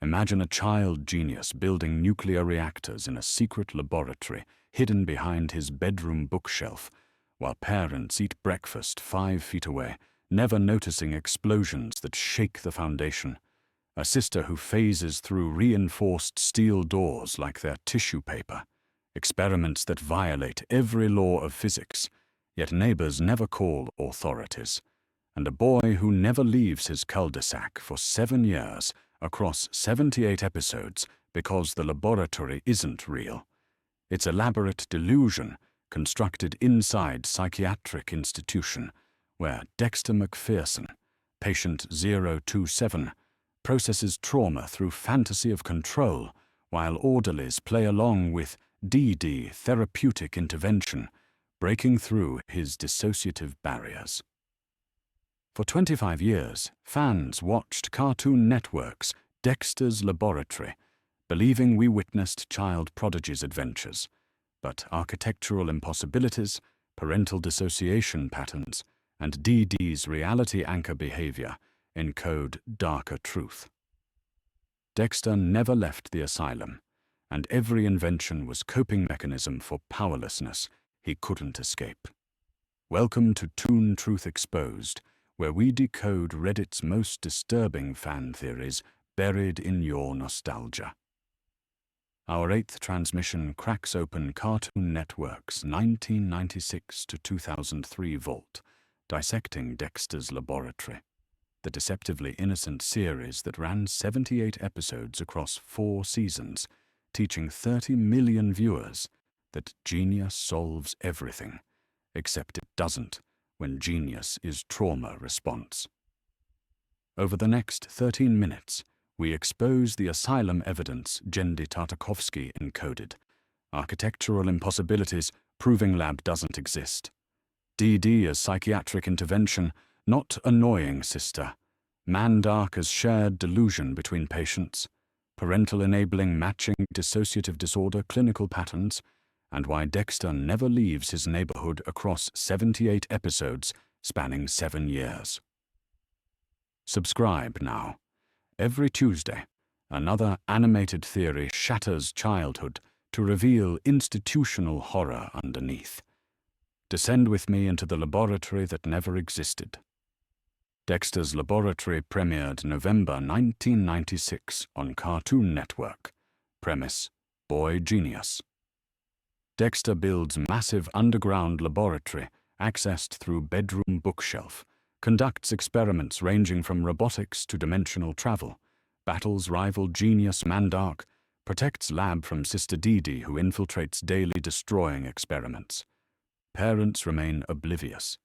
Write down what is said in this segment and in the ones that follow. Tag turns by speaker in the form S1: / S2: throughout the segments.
S1: Imagine a child genius building nuclear reactors in a secret laboratory hidden behind his bedroom bookshelf, while parents eat breakfast 5 feet away, never noticing explosions that shake the foundation. A sister who phases through reinforced steel doors like they're tissue paper. Experiments that violate every law of physics, yet neighbors never call authorities. And a boy who never leaves his cul-de-sac for 7 years across 78 episodes because the laboratory isn't real. It's elaborate delusion constructed inside psychiatric institution where Dexter McPherson, patient 027, processes trauma through fantasy of control while orderlies play along with Dee Dee therapeutic intervention, breaking through his dissociative barriers. For 25 years, fans watched Cartoon Network's Dexter's Laboratory, believing we witnessed child prodigy's adventures. But architectural impossibilities, parental dissociation patterns, and Dee Dee's reality anchor behavior encode darker truth. Dexter never left the asylum, and every invention was coping mechanism for powerlessness he couldn't escape. Welcome to Toon Truth Exposed, where we decode Reddit's most disturbing fan theories buried in your nostalgia. Our 8th transmission cracks open Cartoon Network's 1996 to 2003 vault, dissecting Dexter's Laboratory, the deceptively innocent series that ran 78 episodes across 4 seasons, teaching 30 million viewers that genius solves everything, except it doesn't when genius is trauma response. Over the next 13 minutes, we expose the asylum evidence Jendi Tartakovsky encoded, architectural impossibilities proving lab doesn't exist, Dee Dee as psychiatric intervention, not annoying sister, Mandark as shared delusion between patients, parental enabling matching dissociative disorder clinical patterns, and why Dexter never leaves his neighborhood across 78 episodes spanning 7 years. Subscribe now. Every Tuesday, another animated theory shatters childhood to reveal institutional horror underneath. Descend with me into the laboratory that never existed. Dexter's Laboratory premiered November 1996 on Cartoon Network. Premise: boy genius. Dexter builds massive underground laboratory accessed through bedroom bookshelf, conducts experiments ranging from robotics to dimensional travel, battles rival genius Mandark, protects lab from Sister Dee Dee who infiltrates daily destroying experiments. Parents remain oblivious.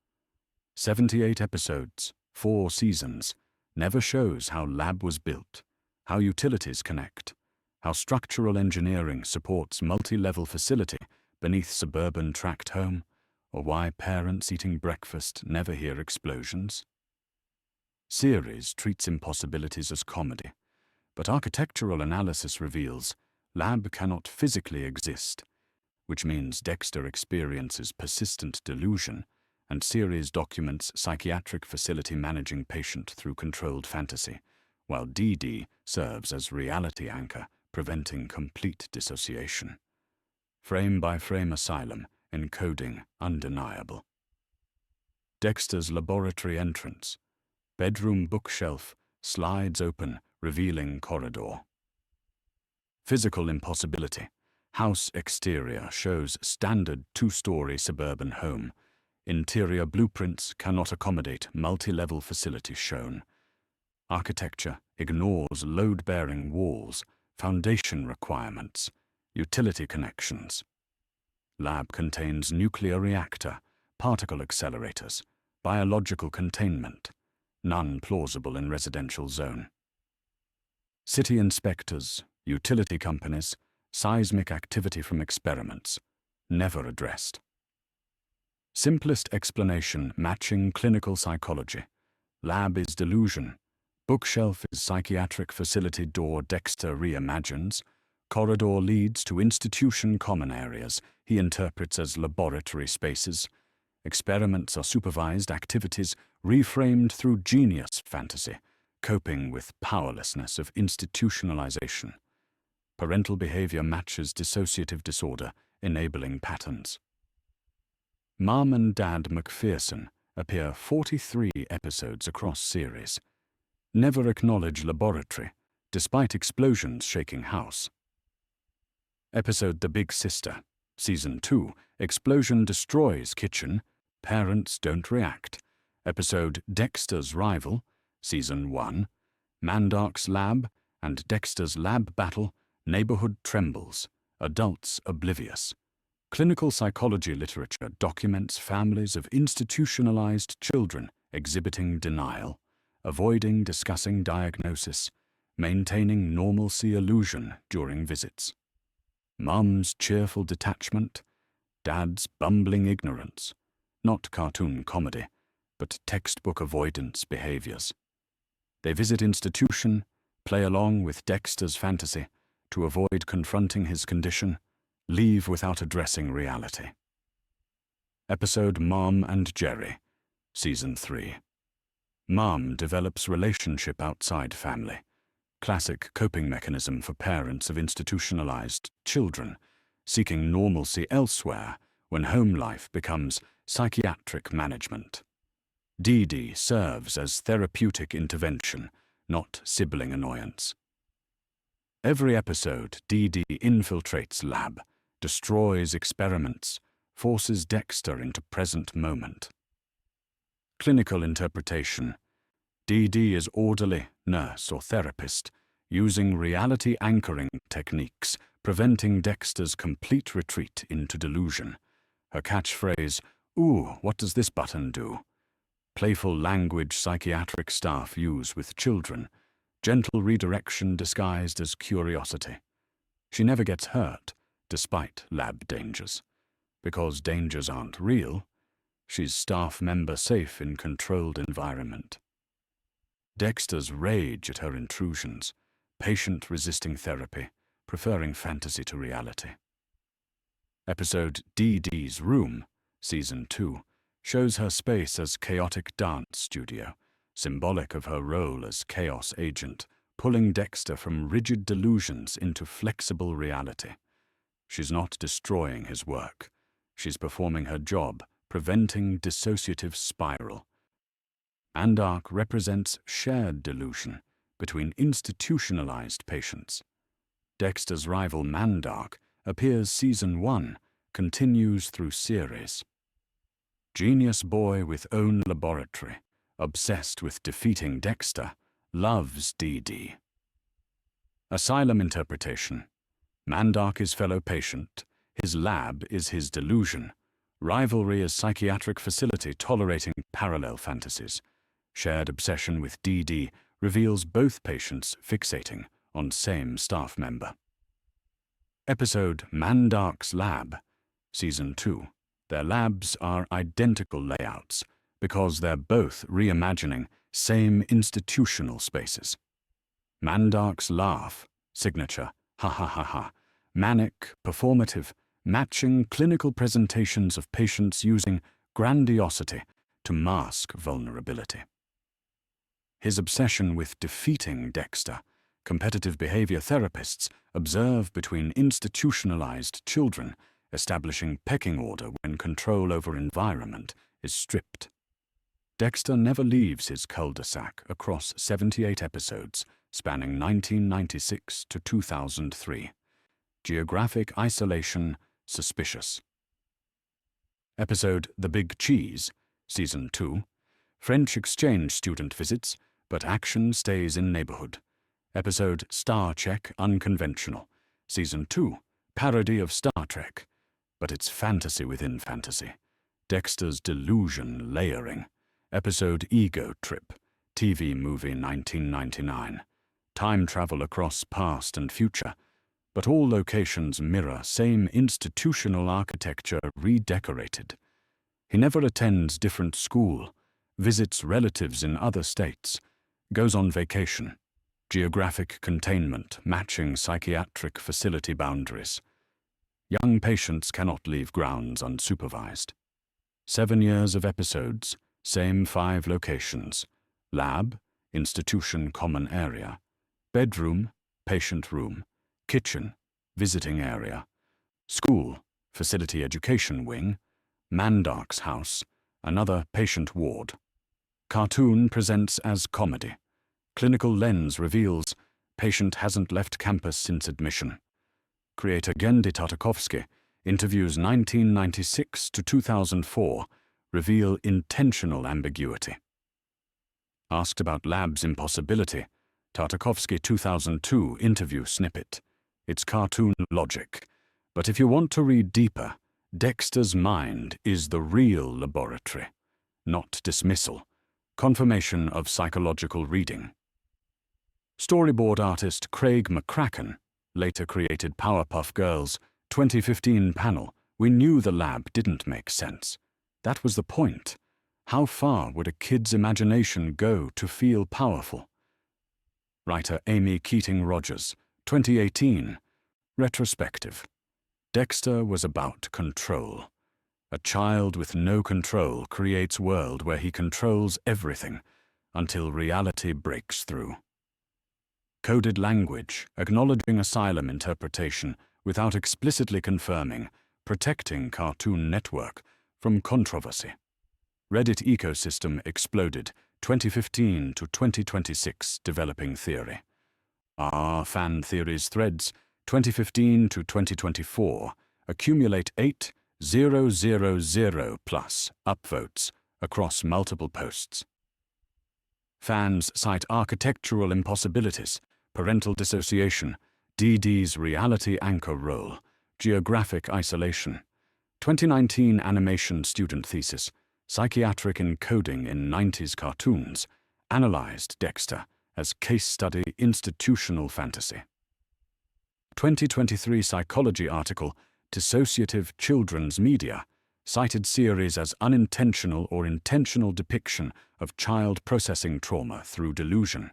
S1: 78 episodes, 4 seasons, never shows how lab was built, how utilities connect, how structural engineering supports multi-level facility beneath suburban tract home, or why parents eating breakfast never hear explosions. Series treats impossibilities as comedy, but architectural analysis reveals lab cannot physically exist, which means Dexter experiences persistent delusion, and series documents psychiatric facility managing patient through controlled fantasy, while Dee Dee serves as reality anchor, preventing complete dissociation. Frame-by-frame asylum, encoding undeniable. Dexter's laboratory entrance. Bedroom bookshelf slides open, revealing corridor. Physical impossibility. House exterior shows standard 2-story suburban home. Interior blueprints cannot accommodate multi-level facility shown. Architecture ignores load-bearing walls, foundation requirements, utility connections. Lab contains nuclear reactor, particle accelerators, biological containment, none plausible in residential zone. City inspectors, utility companies, seismic activity from experiments, never addressed. Simplest explanation matching clinical psychology. Lab is delusion. Bookshelf is psychiatric facility door Dexter reimagines. Corridor leads to institution common areas he interprets as laboratory spaces. Experiments are supervised activities reframed through genius fantasy. coping with powerlessness of institutionalization. Parental behavior matches dissociative disorder, enabling patterns. Mom and Dad McPherson appear 43 episodes across series. Never acknowledge laboratory, despite explosions shaking house. Episode The Big Sister, Season 2, explosion destroys kitchen, parents don't react. Episode Dexter's Rival, Season 1, Mandark's Lab and Dexter's Lab Battle, neighborhood trembles, adults oblivious. Clinical psychology literature documents families of institutionalized children exhibiting denial, avoiding discussing diagnosis, maintaining normalcy illusion during visits. Mom's cheerful detachment, Dad's bumbling ignorance, not cartoon comedy, but textbook avoidance behaviors. They visit institution, play along with Dexter's fantasy to avoid confronting his condition, leave without addressing reality. Episode Mom and Jerry, Season 3. Mom develops relationship outside family, classic coping mechanism for parents of institutionalized children, seeking normalcy elsewhere when home life becomes psychiatric management. Dee Dee serves as therapeutic intervention, not sibling annoyance. Every episode, Dee Dee infiltrates lab, destroys experiments, forces Dexter into present moment. Clinical interpretation. Dee Dee is orderly, nurse or therapist, using reality anchoring techniques, preventing Dexter's complete retreat into delusion. Her catchphrase, "Ooh, what does this button do?" Playful language psychiatric staff use with children, gentle redirection disguised as curiosity. She never gets hurt, despite lab dangers. Because dangers aren't real, she's staff member safe in controlled environment. Dexter's rage at her intrusions, patient resisting therapy, preferring fantasy to reality. Episode Dee Dee's Room, Season 2, shows her space as chaotic dance studio, symbolic of her role as chaos agent, pulling Dexter from rigid delusions into flexible reality. She's not destroying his work. She's performing her job, preventing dissociative spiral. Mandark represents shared delusion between institutionalized patients. Dexter's rival Mandark appears Season 1, continues through series. Genius boy with own laboratory, obsessed with defeating Dexter, loves Dee Dee. Asylum interpretation. Mandark is fellow patient, his lab is his delusion, rivalry is psychiatric facility tolerating parallel fantasies. Shared obsession with Dee Dee reveals both patients fixating on same staff member. Episode Mandark's Lab, Season 2. Their labs are identical layouts because they're both reimagining same institutional spaces. Mandark's laugh, signature, ha ha ha ha, manic, performative, matching clinical presentations of patients using grandiosity to mask vulnerability. His obsession with defeating Dexter, competitive behavior therapists observe between institutionalized children, establishing pecking order when control over environment is stripped. Dexter never leaves his cul-de-sac across 78 episodes, spanning 1996 to 2003. Geographic isolation suspicious. Episode The Big Cheese, Season 2. French exchange student visits, but action stays in neighborhood. Episode Star Trek Unconventional, Season 2. Parody of Star Trek, but it's fantasy within fantasy. Dexter's delusion layering. Episode Ego Trip, TV movie 1999. Time travel across past and future, but all locations mirror same institutional architecture redecorated. He never attends different school, visits relatives in other states, goes on vacation. Geographic containment matching psychiatric facility boundaries. Young patients cannot leave grounds unsupervised. 7 years of episodes, same 5 locations. Lab, institution common area, bedroom, patient room, kitchen, visiting area, school, facility education wing, Mandark's house, another patient ward. Cartoon presents as comedy. Clinical lens reveals patient hasn't left campus since admission. Creator Genndy Tartakovsky, interviews 1996 to 2004, reveal intentional ambiguity. Asked about lab's impossibility, Tartakovsky 2002 interview snippet. It's cartoon logic, but if you want to read deeper, Dexter's mind is the real laboratory, not dismissal, confirmation of psychological reading. Storyboard artist Craig McCracken later created Powerpuff Girls' 2015 panel. We knew the lab didn't make sense. That was the point. How far would a kid's imagination go to feel powerful? Writer Amy Keating Rogers, 2018. Retrospective. Dexter was about control. A child with no control creates a world where he controls everything until reality breaks through. Coded language, acknowledging Asylum interpretation without explicitly confirming, protecting Cartoon Network from controversy. Reddit ecosystem exploded, 2015 to 2026, developing theory. Fan theories threads, 2015 to 2024, accumulate 8,000 plus upvotes across multiple posts. Fans cite architectural impossibilities, parental dissociation, Dee Dee's reality anchor role, geographic isolation. 2019 animation student thesis, psychiatric encoding in 90s cartoons, analyzed Dexter as case study institutional fantasy. 2023 psychology article, Dissociative Children's Media, cited series as unintentional or intentional depiction of child processing trauma through delusion.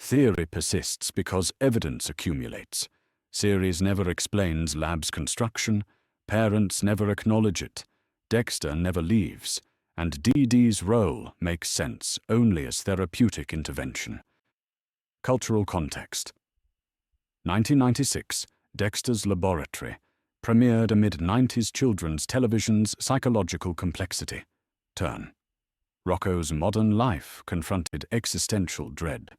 S1: Theory persists because evidence accumulates. Series never explains lab's construction, parents never acknowledge it, Dexter never leaves, and Dee Dee's role makes sense only as therapeutic intervention. Cultural context. 1996, Dexter's Laboratory, premiered amid 90s children's television's psychological complexity. Turn. Rocco's modern life confronted existential dread.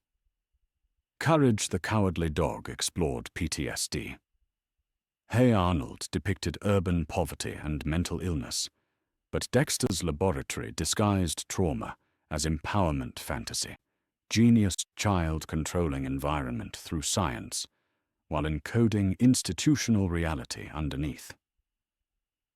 S1: Courage the Cowardly Dog explored PTSD. Hey Arnold depicted urban poverty and mental illness, but Dexter's Laboratory disguised trauma as empowerment fantasy, genius child controlling environment through science, while encoding institutional reality underneath.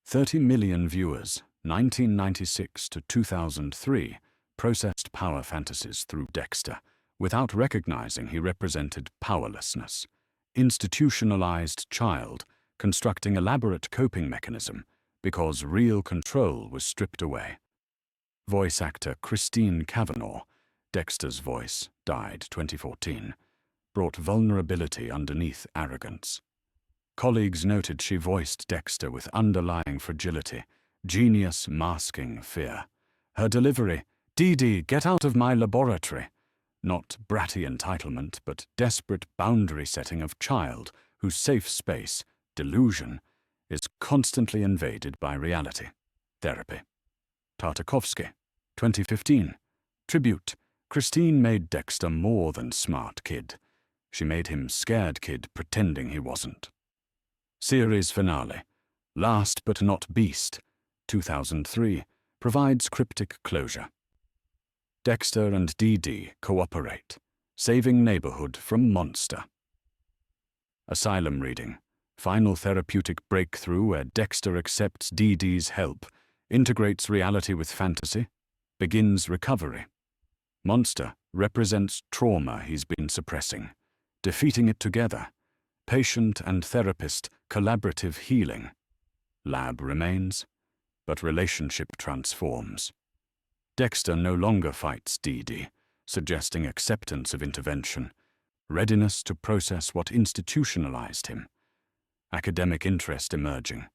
S1: 30 million viewers, 1996 to 2003, processed power fantasies through Dexter, without recognizing he represented powerlessness. Institutionalized child, constructing elaborate coping mechanism because real control was stripped away. Voice actor Christine Cavanaugh, Dexter's voice, died 2014, brought vulnerability underneath arrogance. Colleagues noted she voiced Dexter with underlying fragility, genius masking fear. Her delivery, "Dee Dee, get out of my laboratory," not bratty entitlement, but desperate boundary setting of child whose safe space, delusion, is constantly invaded by reality. Therapy. Tartakovsky, 2015. Tribute. Christine made Dexter more than smart kid. She made him scared kid pretending he wasn't. Series finale. Last but not beast, 2003, provides cryptic closure. Dexter and Dee Dee cooperate, saving neighborhood from monster. Asylum reading. Final therapeutic breakthrough where Dexter accepts Dee Dee's help, integrates reality with fantasy, begins recovery. Monster represents trauma he's been suppressing, defeating it together. Patient and therapist collaborative healing. Lab remains, but relationship transforms. Dexter no longer fights Dee Dee, suggesting acceptance of intervention, readiness to process what institutionalized him. Academic interest emerging.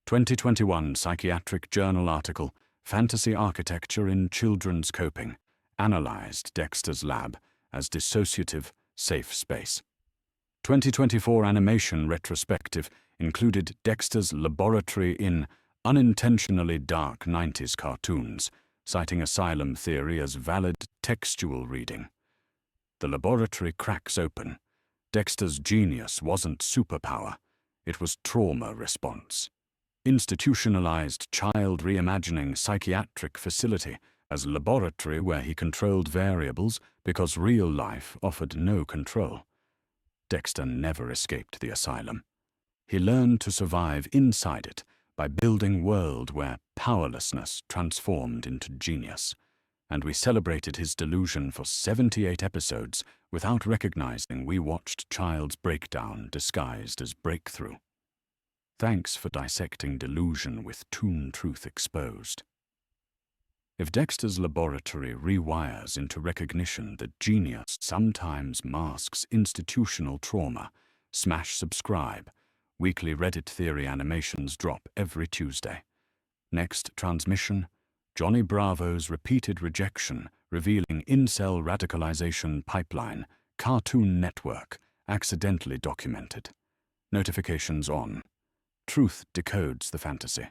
S1: 2021 Psychiatric Journal article, Fantasy Architecture in Children's Coping, analyzed Dexter's lab as dissociative safe space. 2024 animation retrospective included Dexter's Laboratory in unintentionally dark 90s cartoons, citing Asylum theory as valid textual reading. The laboratory cracks open. Dexter's genius wasn't superpower, it was trauma response. Institutionalized child reimagining psychiatric facility as laboratory where he controlled variables because real life offered no control. Dexter never escaped the asylum. He learned to survive inside it by building world where powerlessness transformed into genius. And we celebrated his delusion for 78 episodes without recognizing we watched child's breakdown disguised as breakthrough. Thanks for dissecting delusion with toon truth exposed. If Dexter's Laboratory rewires into recognition that genius sometimes masks institutional trauma, smash subscribe. Weekly Reddit Theory animations drop every Tuesday. Next transmission, Johnny Bravo's repeated rejection revealing incel radicalization pipeline, Cartoon Network, accidentally documented. Notifications on. Truth decodes the fantasy.